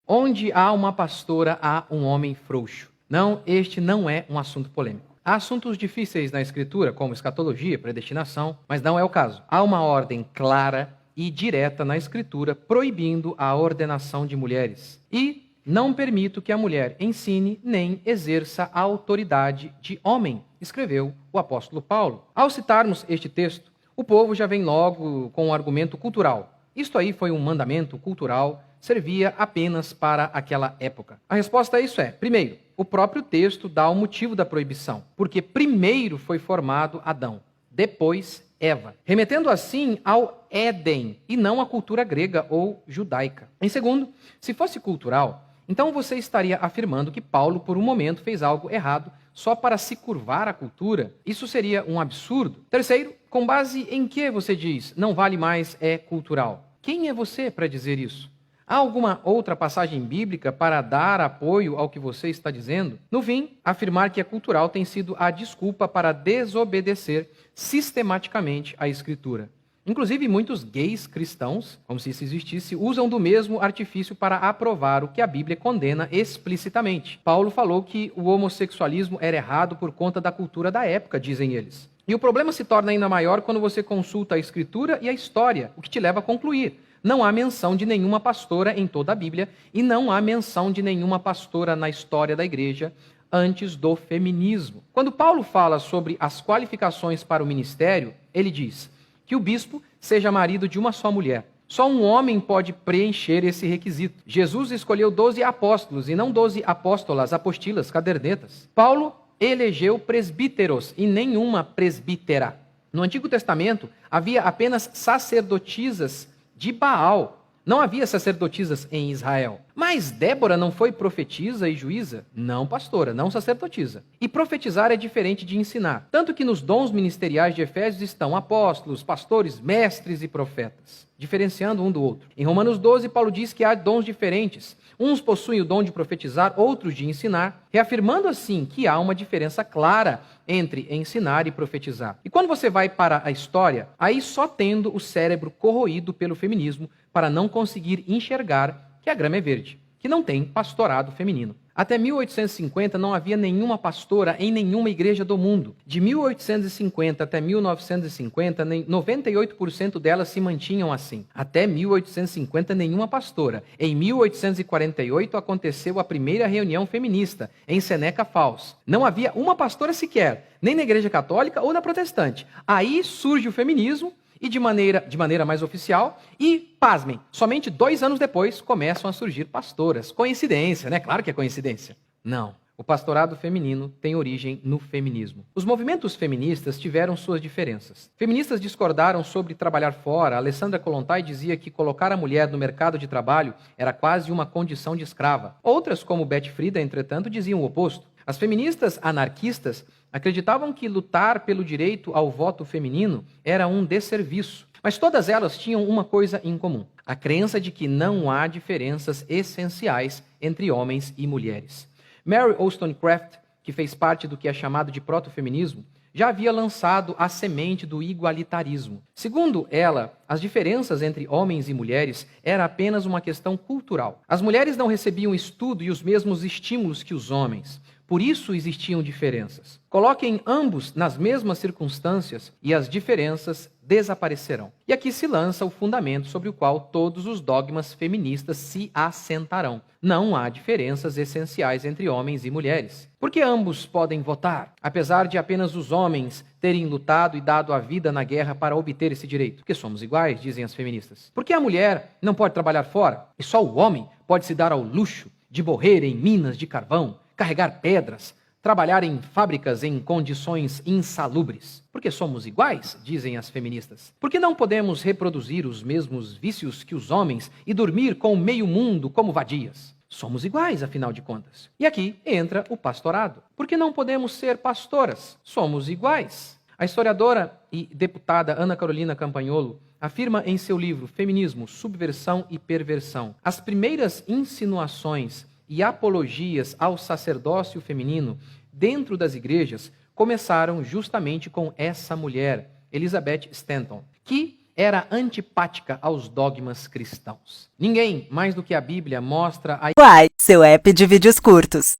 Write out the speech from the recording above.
Onde há uma pastora, há um homem frouxo. Não, este não é um assunto polêmico. Há assuntos difíceis na Escritura, como escatologia, predestinação, mas não é o caso. Há uma ordem clara e direta na Escritura proibindo a ordenação de mulheres. E não permito que a mulher ensine nem exerça a autoridade de homem, escreveu o apóstolo Paulo. Ao citarmos este texto, o povo já vem logo com um argumento cultural. Isto aí foi um mandamento cultural, servia apenas para aquela época. A resposta a isso é, primeiro, o próprio texto dá o motivo da proibição, porque primeiro foi formado Adão, depois Eva, remetendo assim ao Éden e não à cultura grega ou judaica. Em segundo, se fosse cultural, então você estaria afirmando que Paulo, por um momento, fez algo errado só para se curvar à cultura. Isso seria um absurdo. Terceiro, com base em que você diz não vale mais, é cultural? Quem é você para dizer isso? Há alguma outra passagem bíblica para dar apoio ao que você está dizendo? No fim, afirmar que é cultural tem sido a desculpa para desobedecer sistematicamente a Escritura. Inclusive, muitos gays cristãos, como se isso existisse, usam do mesmo artifício para aprovar o que a Bíblia condena explicitamente. Paulo falou que o homossexualismo era errado por conta da cultura da época, dizem eles. E o problema se torna ainda maior quando você consulta a Escritura e a história, o que te leva a concluir: não há menção de nenhuma pastora em toda a Bíblia e não há menção de nenhuma pastora na história da igreja antes do feminismo. Quando Paulo fala sobre as qualificações para o ministério, ele diz que o bispo seja marido de uma só mulher. Só um homem pode preencher esse requisito. Jesus escolheu 12 apóstolos e não 12 apóstolas, apostilas, cadernetas. Paulo elegeu presbíteros e nenhuma presbítera. No Antigo Testamento havia apenas sacerdotisas de Baal. Não havia sacerdotisas em Israel. Mas Débora não foi profetisa e juíza? Não, pastora, não sacerdotisa. E profetizar é diferente de ensinar. Tanto que nos dons ministeriais de Efésios estão apóstolos, pastores, mestres e profetas, diferenciando um do outro. Em Romanos 12, Paulo diz que há dons diferentes. Uns possuem o dom de profetizar, outros de ensinar, reafirmando assim que há uma diferença clara entre ensinar e profetizar. E quando você vai para a história, aí só tendo o cérebro corroído pelo feminismo para não conseguir enxergar que a grama é verde, que não tem pastorado feminino. Até 1850 não havia nenhuma pastora em nenhuma igreja do mundo. De 1850 até 1950, 98% delas se mantinham assim. Até 1850, nenhuma pastora. Em 1848 aconteceu a primeira reunião feminista, em Seneca Falls. Não havia uma pastora sequer, nem na igreja católica ou na protestante. Aí surge o feminismo, e de maneira mais oficial, e, pasmem, somente 2 anos depois começam a surgir pastoras. Coincidência, né? Claro que é coincidência. Não. O pastorado feminino tem origem no feminismo. Os movimentos feministas tiveram suas diferenças. Feministas discordaram sobre trabalhar fora. Alessandra Kollontai dizia que colocar a mulher no mercado de trabalho era quase uma condição de escrava. Outras, como Betty Friedan, entretanto, diziam o oposto. As feministas anarquistas acreditavam que lutar pelo direito ao voto feminino era um desserviço. Mas todas elas tinham uma coisa em comum: a crença de que não há diferenças essenciais entre homens e mulheres. Mary Wollstonecraft, que fez parte do que é chamado de protofeminismo, já havia lançado a semente do igualitarismo. Segundo ela, as diferenças entre homens e mulheres era apenas uma questão cultural. As mulheres não recebiam estudo e os mesmos estímulos que os homens. Por isso existiam diferenças. Coloquem ambos nas mesmas circunstâncias e as diferenças desaparecerão. E aqui se lança o fundamento sobre o qual todos os dogmas feministas se assentarão. Não há diferenças essenciais entre homens e mulheres. Porque ambos podem votar, apesar de apenas os homens terem lutado e dado a vida na guerra para obter esse direito. Porque somos iguais, dizem as feministas. Porque a mulher não pode trabalhar fora e só o homem pode se dar ao luxo de morrer em minas de carvão, carregar pedras, trabalhar em fábricas em condições insalubres. Porque somos iguais, dizem as feministas. Porque não podemos reproduzir os mesmos vícios que os homens e dormir com o meio mundo como vadias. Somos iguais, afinal de contas. E aqui entra o pastorado. Porque não podemos ser pastoras. Somos iguais. A historiadora e deputada Ana Carolina Campagnolo afirma em seu livro Feminismo, Subversão e Perversão: as primeiras insinuações e apologias ao sacerdócio feminino dentro das igrejas começaram justamente com essa mulher, Elizabeth Stanton, que era antipática aos dogmas cristãos. Ninguém, mais do que a Bíblia, mostra a Uai, seu app de vídeos curtos.